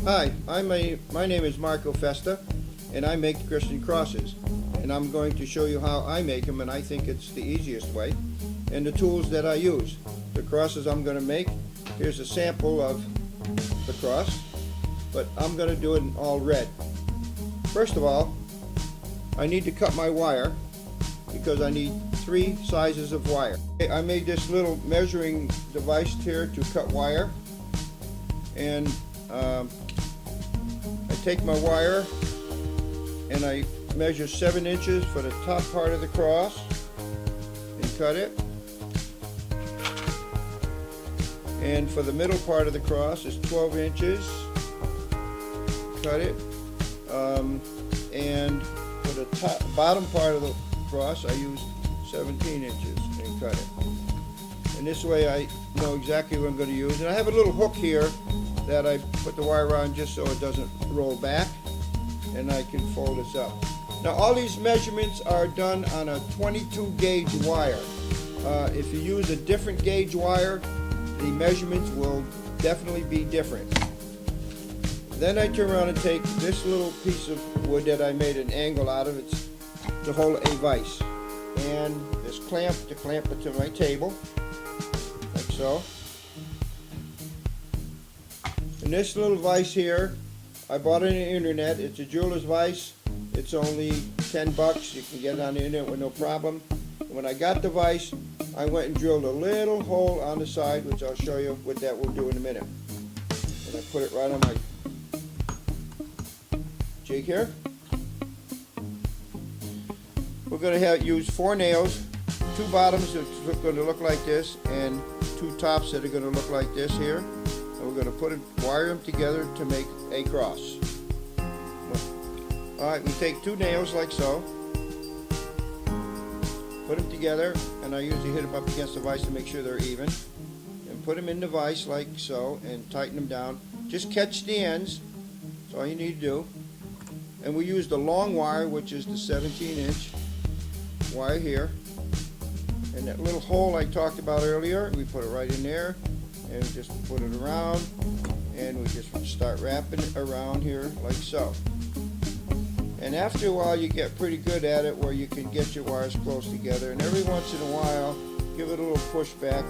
Hi, my name is Marco Festa, and I make Christian crosses. And I'm going to show you how I make them, and I think it's the easiest way, and the tools that I use. The crosses I'm going to make, here's a sample of the cross, but I'm going to do it in all red. First of all, I need to cut my wire because I need 3 sizes of wire. I made this little measuring device here to cut wire, and I take my wire and I measure 7 inches for the top part of the cross and cut it, and for the middle part of the cross is 12 inches, cut it, and for the bottom part of the cross I use 17 inches and cut it. And this way I know exactly what I'm going to use. And I have a little hook here that I put the wire on just so it doesn't roll back, and I can fold this up. Now all these measurements are done on a 22 gauge wire. If you use a different gauge wire, the measurements will definitely be different. Then I turn around and take this little piece of wood that I made an angle out of. It's to hold a vise, and this clamp to clamp it to my table, like so. And this little vise here, I bought it on the internet. It's a jeweler's vise. It's only 10 bucks. You can get it on the internet with no problem. And when I got the vise, I went and drilled a little hole on the side, which I'll show you what that will do in a minute. And I put it right on my jig here. We're going to use 4 nails, 2 bottoms that are going to look like this, and 2 tops that are going to look like this here. And we're going to wire them together to make a cross. Alright, we take 2 nails like so, put them together, and I usually hit them up against the vise to make sure they're even, and put them in the vise like so, and tighten them down. Just catch the ends, that's all you need to do. And we use the long wire, which is the 17-inch wire here, and that little hole I talked about earlier, we put it right in there, and we just put it around, and we just start wrapping it around here like so. And after a while you get pretty good at it where you can get your wires close together, and every once in a while give it a little push back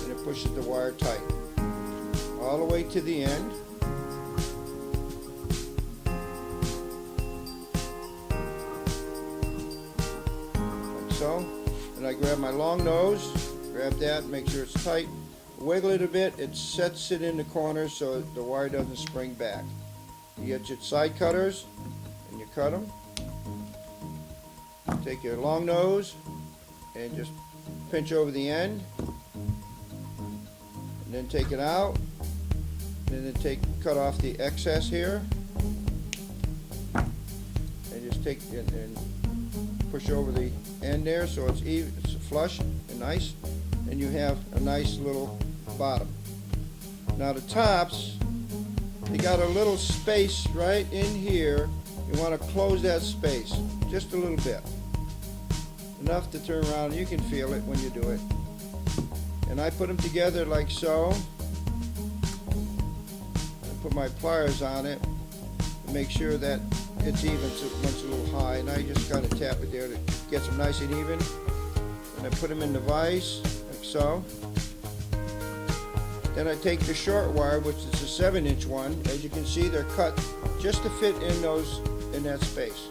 and it pushes the wire tight all the way to the end. So, and I grab my long nose, grab that, make sure it's tight, wiggle it a bit, it sets it in the corner so the wire doesn't spring back. You get your side cutters and you cut them. Take your long nose and just pinch over the end, and then take it out, and then cut off the excess here, and just take it and push over the end there so it's even, it's flush and nice, and you have a nice little bottom. Now the tops, you got a little space right in here. You want to close that space just a little bit, enough to turn around. You can feel it when you do it. And I put them together like so. I put my pliers on it to make sure that it's even, so it's a little high, and I just kind of tap it there to get them nice and even. And I put them in the vise like so. Then I take the short wire, which is a 7-inch one. As you can see, they're cut just to fit in that space.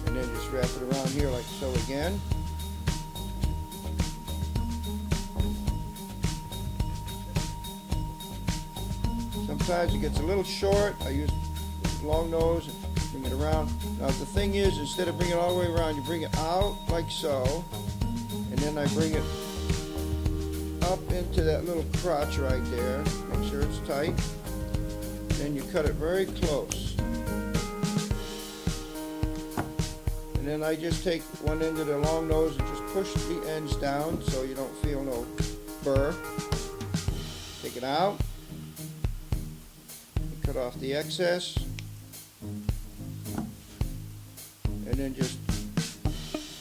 And then just wrap it around here like so again. Sometimes it gets a little short. I use long nose and bring it around. Now the thing is, instead of bringing it all the way around, you bring it out like so, and then I bring it up into that little crotch right there. Make sure it's tight. Then you cut it very close. And then I just take one end of the long nose and just push the ends down so you don't feel no burr. Take it out. Cut off the excess. And then just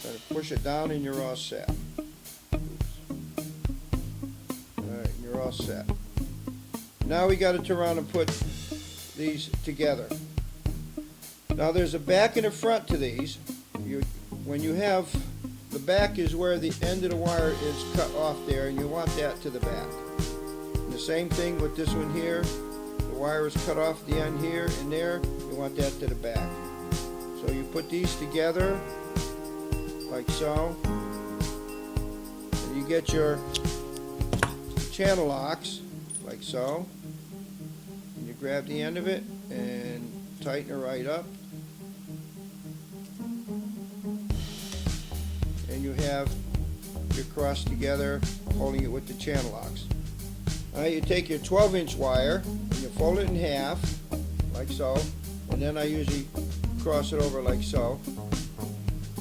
kind of push it down and you're all set. Alright, you're all set. Now we got to turn around and put these together. Now there's a back and a front to these. When you have, the back is where the end of the wire is cut off there, and you want that to the back. And the same thing with this one here. The wire is cut off the end here and there. You want that to the back. So you put these together like so. And you get your channel locks like so. And you grab the end of it and tighten it right up. And you have your cross together, holding it with the channel locks. Now you take your 12-inch wire and you fold it in half, like so, and then I usually cross it over like so.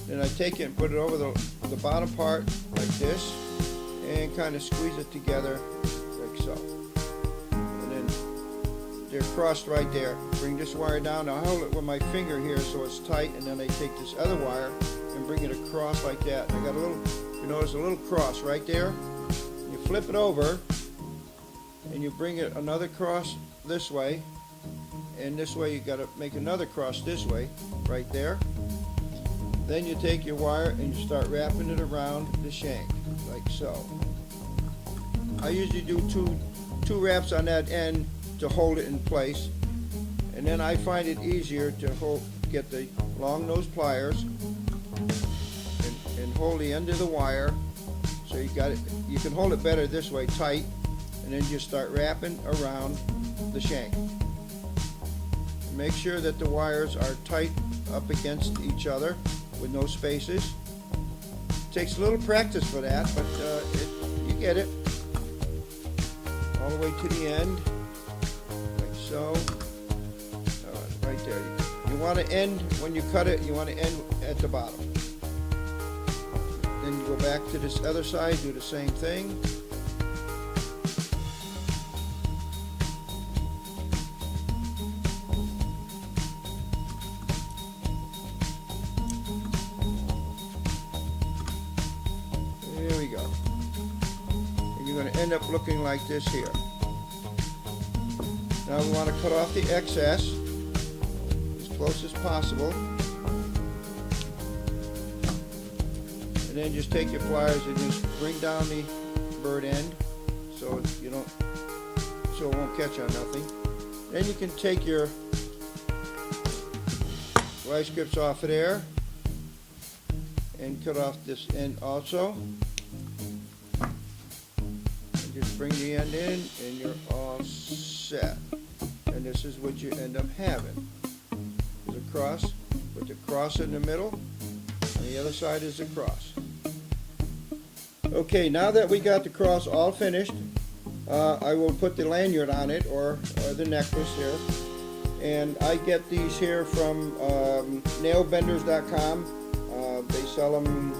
Then I take it and put it over the bottom part like this, and kind of squeeze it together like so. And then they're crossed right there. Bring this wire down. Now I hold it with my finger here so it's tight, and then I take this other wire and bring it across like that. I got a little, you notice a little cross right there. You flip it over and you bring it another cross this way, and this way you got to make another cross this way right there. Then you take your wire and you start wrapping it around the shank like so. I usually do two wraps on that end to hold it in place, and then I find it easier to get the long nose pliers and hold the end of the wire. So you got it. You can hold it better this way, tight, and then just start wrapping around the shank. Make sure that the wires are tight up against each other with no spaces. It takes a little practice for that, but you get it. All the way to the end, like so. Right there. You want to end, when you cut it, you want to end at the bottom. Then you go back to this other side, do the same thing. There we go. And you're going to end up looking like this here. Now we want to cut off the excess as close as possible. And then just take your pliers and just bring down the bird end so it won't catch on nothing. Then you can take your vice grips off of there and cut off this end also. And just bring the end in and you're all set. And this is what you end up having. There's a cross with the cross in the middle. On the other side is the cross. Okay, now that we got the cross all finished, I will put the lanyard on it, or the necklace here. And I get these here from nailbenders.com. They sell them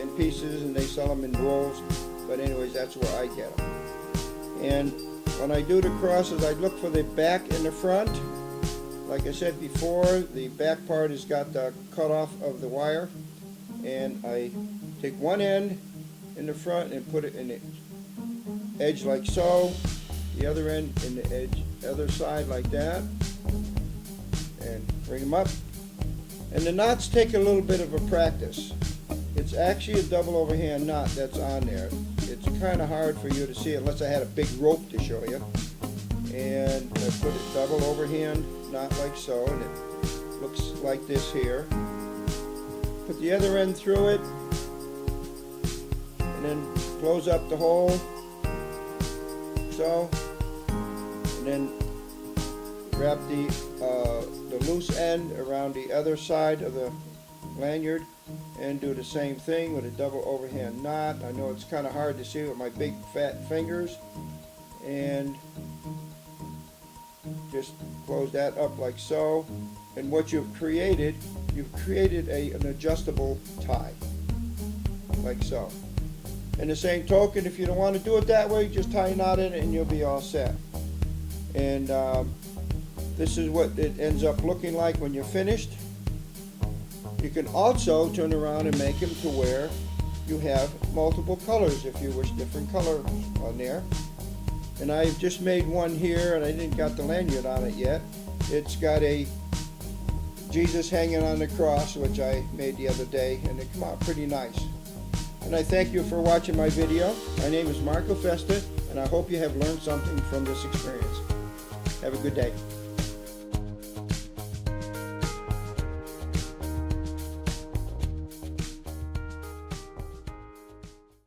in pieces and they sell them in rolls. But anyways, that's where I get them. And when I do the crosses, I look for the back and the front. Like I said before, the back part has got the cutoff of the wire. And I take one end in the front and put it in the edge like so, the other end in the edge, other side like that, and bring them up. And the knots take a little bit of a practice. It's actually a double overhand knot that's on there. It's kind of hard for you to see unless I had a big rope to show you. And I put a double overhand knot like so, and it looks like this here. Put the other end through it, and then close up the hole, so, and then wrap the loose end around the other side of the lanyard, and do the same thing with a double overhand knot. I know it's kind of hard to see with my big fat fingers, and just close that up like so. And what you've created an adjustable tie, like so. In the same token, if you don't want to do it that way, just tie a knot in it and you'll be all set. And this is what it ends up looking like when you're finished. You can also turn around and make them to where you have multiple colors if you wish different colors on there. And I've just made one here, and I didn't got the lanyard on it yet. It's got a Jesus hanging on the cross, which I made the other day, and it came out pretty nice. And I thank you for watching my video. My name is Marco Festa, and I hope you have learned something from this experience. Have a good day.